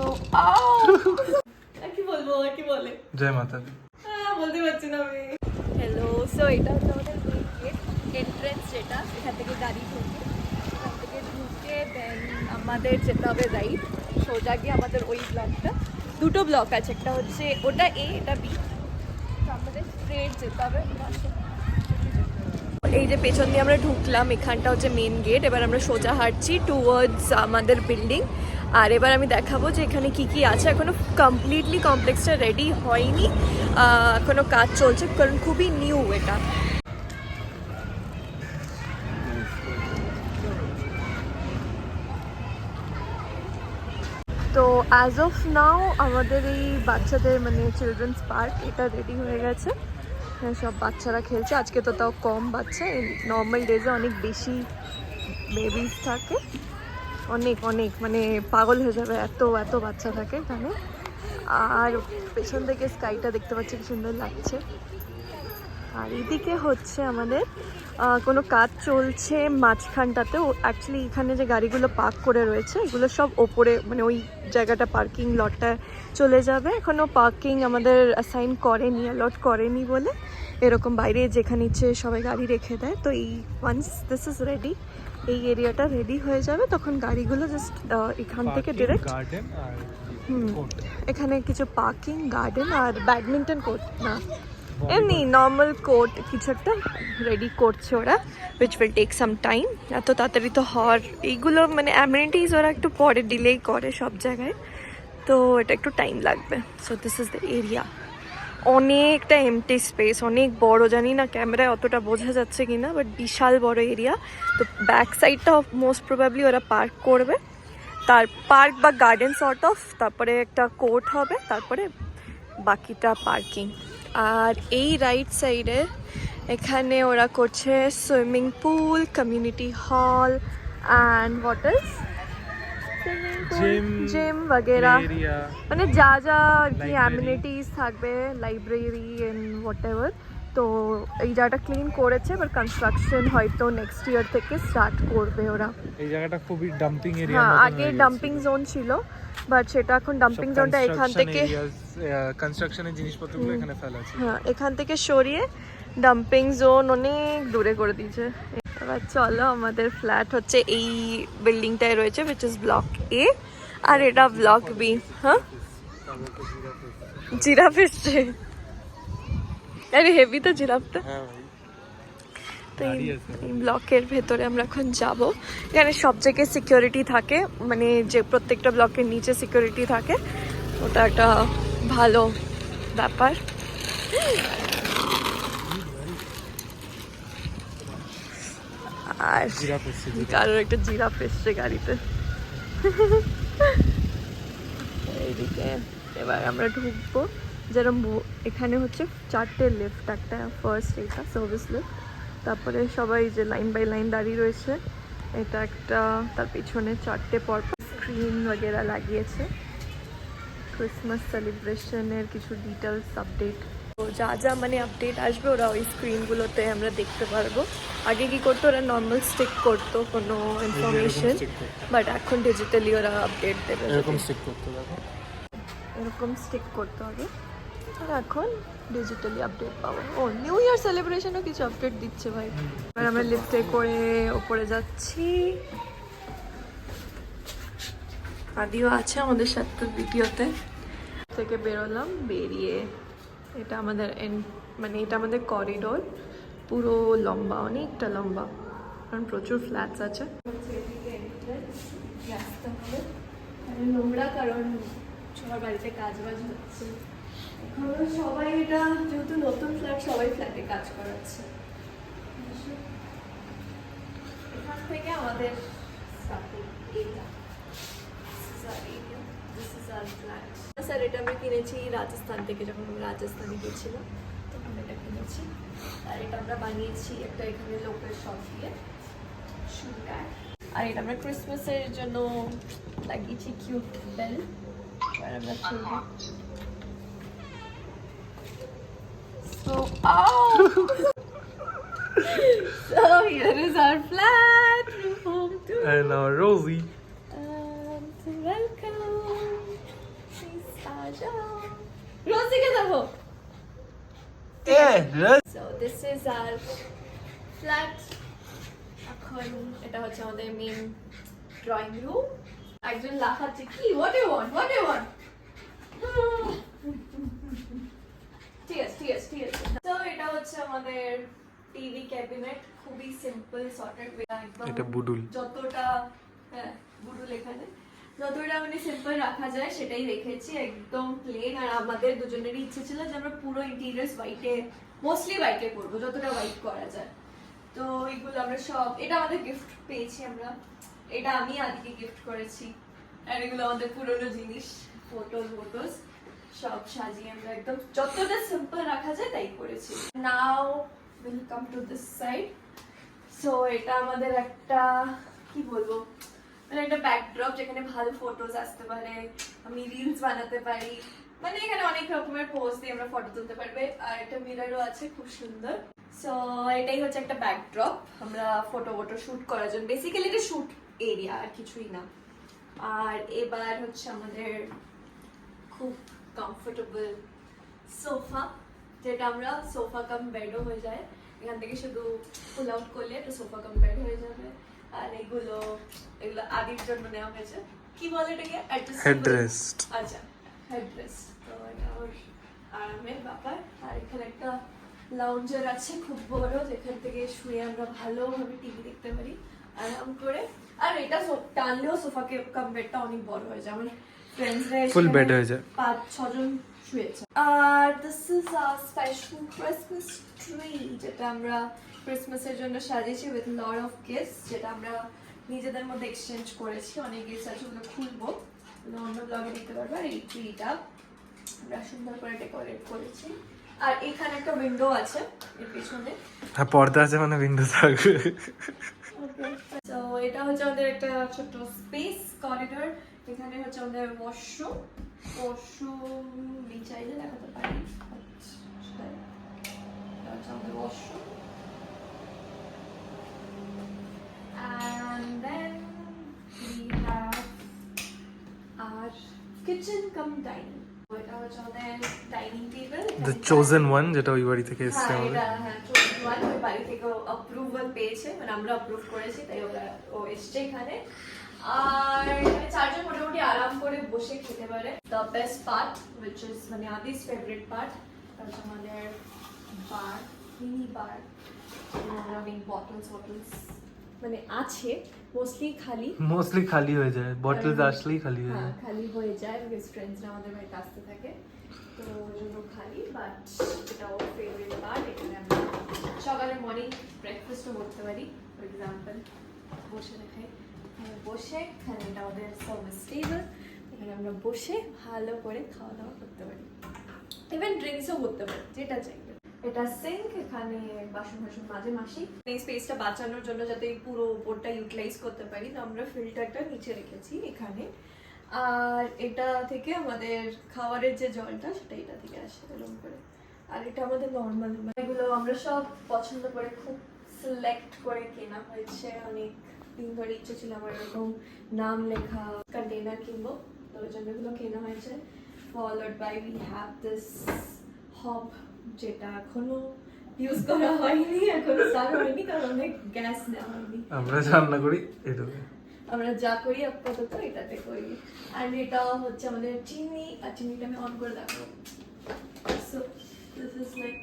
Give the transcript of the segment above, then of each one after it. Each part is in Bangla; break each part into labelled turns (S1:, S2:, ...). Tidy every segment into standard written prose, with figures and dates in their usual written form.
S1: সো কি বলবো কি বলে
S2: জয় মাতা দি।
S1: বলতে পারছি না আমি। হ্যালো, সো এটা হচ্ছে আমাদের মেইন গেট, এন্ট্রেন্স যেটা, এখান থেকে গাড়ি ঢুকে, এখান থেকে ঢুকে দেন আমাদের যেতে হবে রাইট, সোজা গিয়ে আমাদের ওই ব্লকটা, দুটো ব্লক আছে, একটা হচ্ছে ওটা এ, এটা বি, তো আমাদের স্ট্রেট যেতে হবে। এই যে পেছন দিয়ে আমরা ঢুকলাম, এখানটা হচ্ছে মেন গেট। এবার আমরা সোজা হাঁটছি টুয়ার্ডস আমাদের বিল্ডিং। আর এবার আমি দেখাবো যে এখানে কি কি আছে। এখনো কমপ্লিটলি কমপ্লেক্সটা রেডি হয়নি, এখনো কাজ চলছে, কারণ খুবই নিউ এটা। তো অ্যাজ অফ নাও আমাদের এই বাচ্চাদের মানে চিলড্রেন্স পার্ক এটা রেডি হয়ে গেছে। হ্যাঁ, সব বাচ্চারা খেলছে। আজকে তো তাও কম বাচ্চা, নর্মাল ডেজে অনেক বেশি বেবিজ থাকে, অনেক অনেক মানে পাগল হয়ে যাবে, এত এত বাচ্চা থাকে এখানে। আর পেছন থেকে স্কাইটা দেখতে পাচ্ছি, কি সুন্দর লাগছে। আর এদিকে হচ্ছে আমাদের কোনো কাজ চলছে মাঝখানটাতেও। অ্যাকচুয়ালি এখানে যে গাড়িগুলো পার্ক করে রয়েছে এগুলো সব ওপরে মানে ওই জায়গাটা পার্কিং লটটা চলে যাবে। এখনও পার্কিং আমাদের অ্যাসাইন করেনি, অ্যালট করেনি বলে এরকম বাইরে যেখানে ইচ্ছে সবাই গাড়ি রেখে দেয়। তো এই ওয়ান্স দিস ইজ রেডি, এই এরিয়াটা রেডি হয়ে যাবে, তখন গাড়িগুলো জাস্ট এখান থেকে ডিরেক্ট এখানে কিছু পার্কিং, গার্ডেন আর ব্যাডমিন্টন কোর্ট না, এমনি নর্মাল কোর্ট কিছু একটা রেডি করছে ওরা, which will take some time. এত তাড়াতাড়ি তো হওয়ার, এইগুলো মানে অ্যামিনিটিস ওরা একটু পরে ডিলেই করে সব জায়গায়, তো এটা একটু টাইম লাগবে। So this is the area, অনেকটা এমটি স্পেস, অনেক বড়, জানি না ক্যামেরায় অতটা বোঝা যাচ্ছে কিনা, বাট বিশাল বড় এরিয়া। তো ব্যাক সাইডটা মোস্ট প্রবাবলি ওরা পার্ক করবে, তার পার্ক বা গার্ডেন সর্ট অফ, তারপরে একটা কোর্ট হবে, তারপরে বাকিটা পার্কিং। আর এই রাইট সাইডে এখানে ওরা করছে swimming pool, community hall and what else, gym वगैरह, মানে যা যা আর কি অ্যামিনিটিস থাকবে, লাইব্রেরি এন্ড হোয়াট এভার। তো এই জায়গাটা ক্লিন করেছে, বাট কনস্ট্রাকশন হয়তো নেক্সট ইয়ার থেকে স্টার্ট করবে ওরা।
S2: এই জায়গাটা খুবই ডাম্পিং এরিয়া,
S1: হ্যাঁ আগে ডাম্পিং জোন ছিল, বাট সেটা এখন ডাম্পিং জোনটা এখান থেকে
S2: কনস্ট্রাকশনের জিনিসপত্রগুলো এখানে ফেলা আছে,
S1: হ্যাঁ এখান থেকে সরিয়ে ডাম্পিং জোন অনেক দূরে করে দিয়েছে। এবার চলো, আমাদের ফ্ল্যাট হচ্ছে এই বিল্ডিংটায় রয়েছে, উইচ ইজ ব্লক এ, আর এটা ব্লক বি। হ্যাঁ জিরাফ এসছে, আরে হেভি তো জিরাফটা। তো এই ব্লকের ভেতরে আমরা এখন যাব। এখানে সব জায়গায় সিকিউরিটি থাকে, মানে যে প্রত্যেকটা ব্লকের নিচে সিকিউরিটি থাকে, ওটা একটা ভালো ব্যাপার। আর কারোর একটা জিরাফ এসছে গাড়িতে। এইদিকে এবার আমরা ঢুকবো, যেরকম এখানে হচ্ছে 4টে লিফট, একটা ফার্স্ট এটা সার্ভিস লিফট, তারপরে সবাই যে লাইন বাই লাইন দাঁড়িয়ে রয়েছে, এটা একটা, তার পিছনে 4টে পরপর স্ক্রিন वगैरह লাগিয়েছে, ক্রিসমাস সেলিব্রেশনের কিছু ডিটেলস আপডেট, তো যা যা মানে আপডেট আসবে ওরা ওই স্ক্রিনগুলোতে আমরা দেখতে পারবো। আগে কি করতো, ওরা নর্মাল স্টিক করতো কোনো ইনফরমেশন, বাট এখন ডিজিটালি ওরা আপডেট দেবে,
S2: এরকম স্টিক করতে দেখো,
S1: এরকম স্টিক করতে হবে, আর এখন ডিজিটালি আপডেট পাবো। ও নিউ ইয়ার সেলিব্রেশনও কিছু আপডেট দিচ্ছে ভাই। এবার আমরা লিফটে করে ওপরে যাচ্ছি, আদিও আছে আমাদের সাথে ভিডিওতে। থেকে বেরোলাম, বেরিয়ে এটা আমাদের মানে এটা আমাদের করিডোর, পুরো লম্বা, অনেকটা লম্বা, কারণ প্রচুর ফ্ল্যাটস আছে। নোংরা, কারণ সবার বাড়িতে কাজ বাজ হচ্ছে এখন, সবাই এটা যেহেতু নতুন ফ্ল্যাট, সবাই ফ্ল্যাটে কাজ করাচ্ছে। এখান থেকে আমাদের স্যার এটা আমি কিনেছি রাজস্থান থেকে, যখন আমি রাজস্থানে গেছিলাম তখন এটা কিনেছি। আর এটা আমরা বানিয়েছি একটা এখানে লোকাল শপ দিয়ে, আর এটা আমরা ক্রিসমাসের জন্য লাগিয়েছি কিউট বেল। আর আমরা চলবো। So, so here is our flat, home to
S2: and our Rosie.
S1: and welcome. দেখো।
S2: রোজ
S1: So this is our flat. এখন এটা হচ্ছে আমাদের মেন ড্রয়িং রুম। একজন লাফাচ্ছে কি what do you want what do you want ঠিক আছে ঠিক আছে ঠিক আছে। তো এটা হচ্ছে আমাদের টিভি ক্যাবিনেট, খুবই সিম্পল সর্টেড একদম।
S2: এটা বুডুল।
S1: যতটা হ্যাঁ বুডুল এখানে যতটা মানে সিম্পল রাখা যায় সেটাই রেখেছি, একদম প্লেন। আর আমাদের দুজনেরই ইচ্ছে ছিল যে আমরা পুরো ইন্টেরিয়র্স হোয়াইটে, মোস্টলি হোয়াইটে করবো, যতটা হোয়াইট করা যায়। তো এইগুলো আমরা সব, এটা আমাদের গিফট পেয়েছি আমরা, এটা আমি আদিকে গিফট করেছি। আর এগুলো আমাদের পুরোনো জিনিস, ফটোস সব সাজিয়ে আমরা একদম যতটা সিম্পল রাখা যায় তাই করেছি। Now will come to this side. So এটা আমাদের একটা কি বলবো, মানে একটা ব্যাকড্রপ যেখানে ভালো ফটোজ আসতে পারে, আমি রিলস বানাতে পারি, মানে এখানে অনেক রকমের পোজ দিয়ে আমরা ফটো তুলতে পারবে। আর একটা মিররও আছে খুব সুন্দর। সো এটাই হচ্ছে একটা ব্যাকড্রপ আমরা ফটো শুট করার জন্য, বেসিক্যালি এটা শুট এরিয়া আর কিছুই না। আর এবার হচ্ছে আমাদের খুব কমফোর্টেবল সোফা, যেটা আমরা সোফা কাম বেডও হয়ে যায়, এখান থেকে শুধু পুল আউট করলে একটা সোফা কাম বেড হয়ে যাবে। আর এগুলো আদির জন্য নেওয়া হয়েছে, কি বলে এটাকে
S2: হেডরেস্ট।
S1: আচ্ছা হেডরেস্ট। তো এটা ওর আরামের ব্যাপার। আর এখানে একটা লাউঞ্জার আছে খুব বড়, যেখান থেকে শুয়ে আমরা ভালোভাবে টিভি দেখতে পারি আরাম করে। আর এটা টানলেও সোফাকে কাম বেডটা অনেক বড় হয়ে যায়, আমার ফ্রেন্ডসরা
S2: ফুল বেড হয়ে যায়,
S1: 5-6 জন শুয়েছে। আর this is our special Christmas tree, যেটা আমরা ক্রিসমাসের জন্য সাজিয়েছি উইথ লট অফ গিফটস, যেটা আমরা নিজেদের মধ্যে এক্সচেঞ্জ করেছি। অনেক গিফটস আছে, ওগুলো খুলবো, অন্য ব্লগে দেখতে পারবো। আর এই ট্রিটা আমরা সুন্দর করে ডেকোরেট করেছি। আর এখানে একটা উইন্ডো আছে এর পিছনে,
S2: হ্যাঁ পর্দা আছে মানে উইন্ডো থাকবে।
S1: তো এটা হচ্ছে আমাদের একটা ছোট স্পেস করিডোর। এখানে হচ্ছে আমাদের ওয়াশরুম চাইলে দেখাতে পারি, এটা হচ্ছে আমাদের washroom. And then we have our kitchen cum dining. এটা হচ্ছে আমাদের dining table,
S2: the chosen one, যেটা ওই বাড়ি থেকে এসেছে
S1: হ্যাঁ
S2: আমাদের।
S1: এটা হ্যাঁ চোজেন ওয়ান, ওই বাড়ি থেকে অ্যাপ্রুভাল পেয়েছে, মানে আমরা অ্যাপ্রুভ করেছি তাই ও এসছে এখানে। আর এখানে চারজন মোটামুটি আরাম করে বসে খেতে পারে। The best part which is মানে আদিস ফেভারিট পার্ট, হচ্ছে আমাদের বার, মিনি বার। আমরা বটলস মানে আছে, মোস্টলি খালি
S2: হয়ে যায়, বটলস আসলেই খালি হয়ে যায়।
S1: খালি হয়ে যায় বিকজ ফ্রেন্ডসরা আমাদের বাড়িতে আসতে থাকে, তো ওই জন্য খালি। বাট এটা ওর ফেভারিট পার্ট। এখানে আমরা সকালে মর্নিং ব্রেকফাস্টও করতে পারি, ফর এক্সাম্পল বসে দেখাই, এখানে বসে, এখানে এটা আমাদের সার্ভিস টেবিল, এখানে আমরা বসে ভালো করে খাওয়া দাওয়া করতে পারি, ইভেন ড্রিঙ্কসও করতে পারি যেটা চাইবে। এটা সিঙ্ক, এখানে বাসন মাঝে মাসি। এই স্পেসটা বাঁচানোর জন্য যাতে পুরো উপরটা ইউটিলাইজ করতে পারি, তো আমরা ফিল্টারটা নিচে রেখেছি এখানে। আর এটা থেকে আমাদের খাবারের যে জলটা সেটা এটা থেকে আসে এরকম করে। আর এটা আমাদের নর্মাল, এগুলো আমরা সব পছন্দ করে খুব সিলেক্ট করে কেনা হয়েছে। অনেক দিন ধরে ইচ্ছে ছিল আমার এরকম নাম লেখা কন্টেনার কিনবো, তো ওই জন্য এগুলো কেনা হয়েছে। Followed by we have this hob, যেটা এখনো ইউজ করা হয়নি, এখনো স্টার্ট হয়নি কারণ অনেক গ্যাস নেওয়া হয়নি।
S2: আমরা রান্না করি এটাতে,
S1: আমরা যা করি আপাতত এটাতে করি। আর এটা হচ্ছে আমাদের চিনি, আর চিনিটা আমি অন করে দেখাবো। সো দিস ইজ লাইক,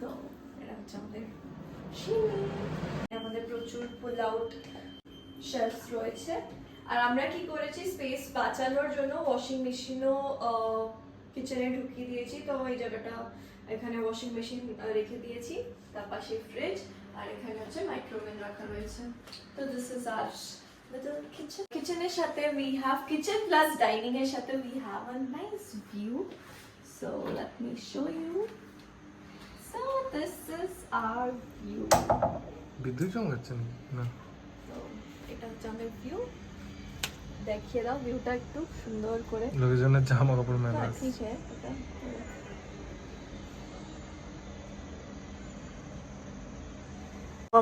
S1: তো এটা হচ্ছে আমাদের চিনি। আমাদের প্রচুর পুল আউট শেলফস রয়েছে। আর আমরা কি করেছি, স্পেস বাঁচানোর জন্য ওয়াশিং মেশিনও কিচেনে ঢুকিয়ে দিয়েছি। তো এই জায়গাটা, এখানে ওয়াশিং মেশিন রেখে দিয়েছি, তার পাশে ফ্রিজ, আর এখানে হচ্ছে মাইক্রোওয়েভ রাখা রয়েছে। তো this is our little kitchen. কিচেনের সাথে we have, kitchen plus dining এর সাথে we have a nice view. So let me show you. So this is our view.
S2: বিদ্যুৎ চমকাচ্ছে না?
S1: তো এটা হচ্ছে আমাদের ভিউ, দেখিয়ে দাও ভিউটা একটু সুন্দর করে।
S2: লোকজনের জামা কাপড় মেলা আছে।
S1: ঠিক আছে, এটা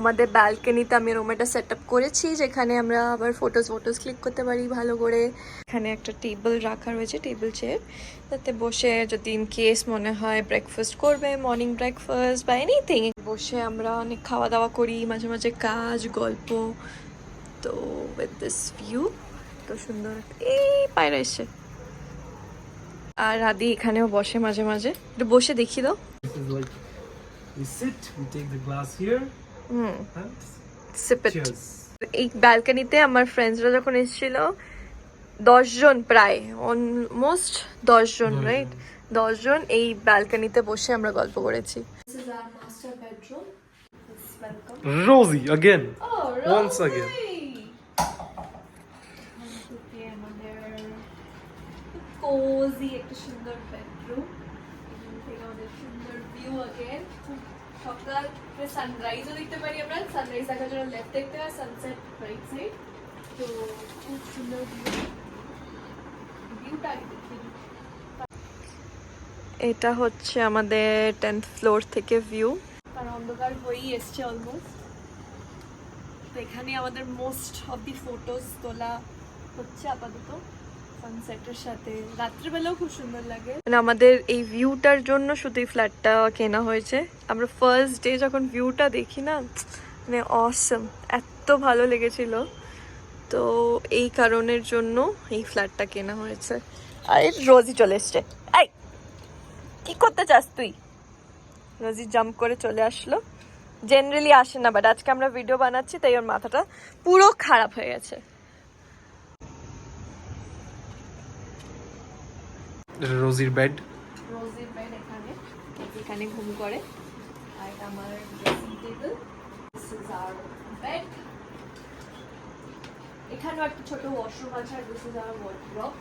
S1: আমাদের ব্যালকনিতে আমি এরকম একটা সেট আপ করেছি যেখানে আমরা আবার ফটোজ ক্লিক করতে পারি ভালো করে। এখানে একটা টেবিল রাখা রয়েছে, টেবিল চেয়ার, তাতে বসে যদি ইন কেস মনে হয় ব্রেকফাস্ট করবে, মর্নিং ব্রেকফাস্ট বা এনিথিং, বসে আমরা অনেক খাওয়া দাওয়া করি, মাঝে মাঝে কাজ গল্প। তো উইথ দিস ভিউ তো সুন্দর, এই পায়রা এসে। আর আদি এখানেও বসে মাঝে মাঝে, একটু বসে দেখি দাও।
S2: This is like we sit, we take the glass here and
S1: sheep it.
S2: cheers.
S1: এই ব্যালকনিতে আমার ফ্রেন্ডসরা যখন এসেছিল 10 জন, প্রায় অলমোস্ট 10 জন,
S2: 10 জন।
S1: রাইট, 10 জন এই ব্যালকনিতে বসে আমরা গল্প করেছি। This is our master bedroom. Let's welcome.
S2: Rosie again.
S1: Oh,
S2: Once again.
S1: Cosy একটা সুন্দর বেডরুম, এখান থেকে আমাদের সুন্দর ভিউ अगेन। সকাল সানরাইজও দেখতে পারি আমরা, সানরাইজ দেখার জন্য লেফট দেখতে হয়, সানসেট রাইট সাইড। তো খুব সুন্দর ভিউটা দেখি। এটা হচ্ছে আমাদের 10th ফ্লোর থেকে ভিউ, আর অন্ধকার হয়েই এসছে অলমোস্ট। তো এখানে আমাদের মোস্ট অফ দি ফটোজ তোলা হচ্ছে আপাতত সানসেটের সাথে। রাত্রিবেলাও খুব সুন্দর লাগে। মানে আমাদের এই ভিউটার জন্য শুধু এই ফ্ল্যাটটা কেনা হয়েছে। আমরা ফার্স্ট ডে যখন ভিউটা দেখি না, মানে অসম, এত ভালো লেগেছিল। তো এই কারণের জন্য এই ফ্ল্যাটটা কেনা হয়েছে। আর রোজি চলে এসছে। এই কি করতে চাস তুই? রোজি জাম্প করে চলে আসলো। জেনারেলি আসে না, বাট আজকে আমরা ভিডিও বানাচ্ছি তাই ওর মাথাটা পুরো খারাপ হয়ে গেছে।
S2: Rosie's bed.
S1: রোজির বেড এখানে, এখানে ঘুম করে। আর এটা আমার dressing table, this is hour bed. এখানেও একটা ছোট ওয়াশরুম আছে, আর দিস ইজ আওয়ার ওয়ার্ডরোব।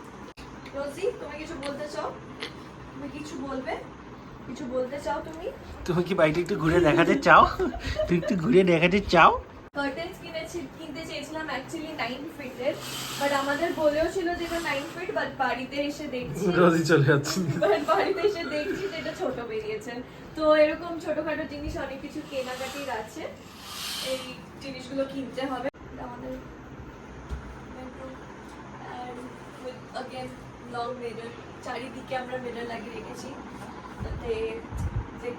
S1: রোজি, তুমি কিছু বলতে চাও? তুমি কিছু বলবে? কিছু বলতে চাও তুমি?
S2: তুমি কি বাইরে একটু ঘুরে দেখাতে চাও? তুই একটু ঘুরে দেখাতে চাও?
S1: কার্টেন্স কিনতে চেয়েছিলাম অ্যাকচুয়ালি 9 ফিটের, বাট আমাদের বলেও ছিল যে এটা 9 ফিট, বাট বাড়িতে এসে দেখছি
S2: রোজি চলে যাচ্ছে।
S1: বাড়িতে এসে দেখছি যে এটা ছোট বেরিয়েছে। তো এরকম ছোটখাটো জিনিস অনেক কিছু কেনাকাটির আছে, এই জিনিসগুলো কিনতে হবে। আমাদের bedroom and with again long mirror, চারিদিকে আমরা মিরর লাগিয়ে রেখেছি যাতে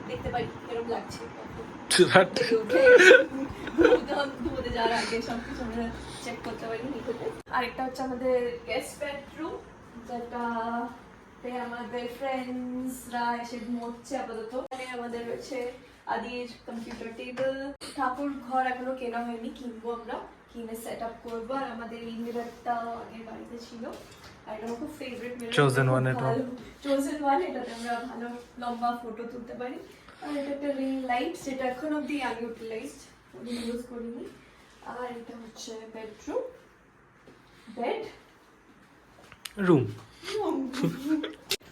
S1: দেখতে পারি এরকম লাগছে। ঘুমোতে যাওয়ার আগে সবকিছু আমরা চেক করতে পারি নিকটে। আরেকটা হচ্ছে আমাদের গেস্ট বেডরুম, যেটাতে আমাদের ফ্রেন্ডসরা এসে ঘুমোচ্ছে আপাতত। এখানে আমাদের রয়েছে আদির কম্পিউটার টেবিল। ঠাকুর ঘর এখনো কেনা হয়নি, কিনবো আমরা, কিনে সেট আপ করবো। আর আমাদের এই মিররটা আগের বাড়িতে ছিল, আর এটা আমার খুব ফেভারিট মিরর,
S2: Chosen one এটা।
S1: চোজেন ওয়ান, এটাতে আমরা ভালো লম্বা ফটো তুলতে পারি। আর এটা একটা রিং লাইট, যেটা এখন অব্দি আনইউটিলাইজড, ইউজ করিনি। আর এটা হচ্ছে বেডরুম, বেড
S2: রুম।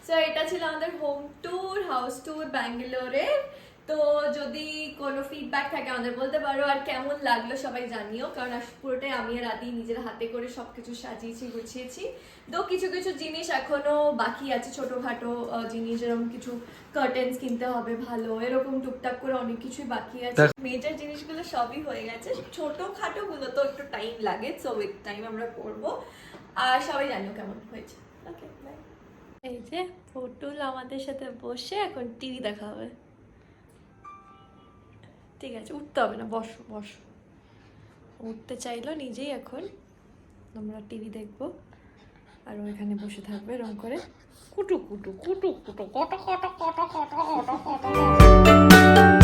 S1: সো এটা ছিল আমাদের হোম ট্যুর, হাউস ট্যুর ব্যাঙ্গালোরে। তো যদি কোনো ফিডব্যাক থাকে আমাদের বলতে পারো, আর কেমন লাগলো সবাই জানিও, কারণ পুরোটাই আমি আর আদি নিজের হাতে করে সবকিছু সাজিয়েছি গুছিয়েছি। তো কিছু কিছু জিনিস এখনো বাকি আছে, ছোটখাটো জিনিস, যেরকম কিছু কার্টেন্স কিনতে হবে ভালো, এরকম টুকটাক করে অনেক কিছুই বাকি আছে। মেজর জিনিসগুলো সবই হয়ে গেছে, ছোটখাটো গুলো তো একটু টাইম লাগে, সো উইথ টাইম আমরা করবো। আর সবাই জানিও কেমন হয়েছে। Okay bye. এই যে পটুল আমাদের সাথে বসে এখন টিভি দেখা হবে। ঠিক আছে, উঠতে হবে না, বসো বসো। উঠতে চাইলো নিজেই, এখন আমরা টিভি দেখবো আর ও এখানে বসে থাকবে এরকম করে কুটু কুটু কুটু কুটু কটো কটো কটো কটো কটো কটো।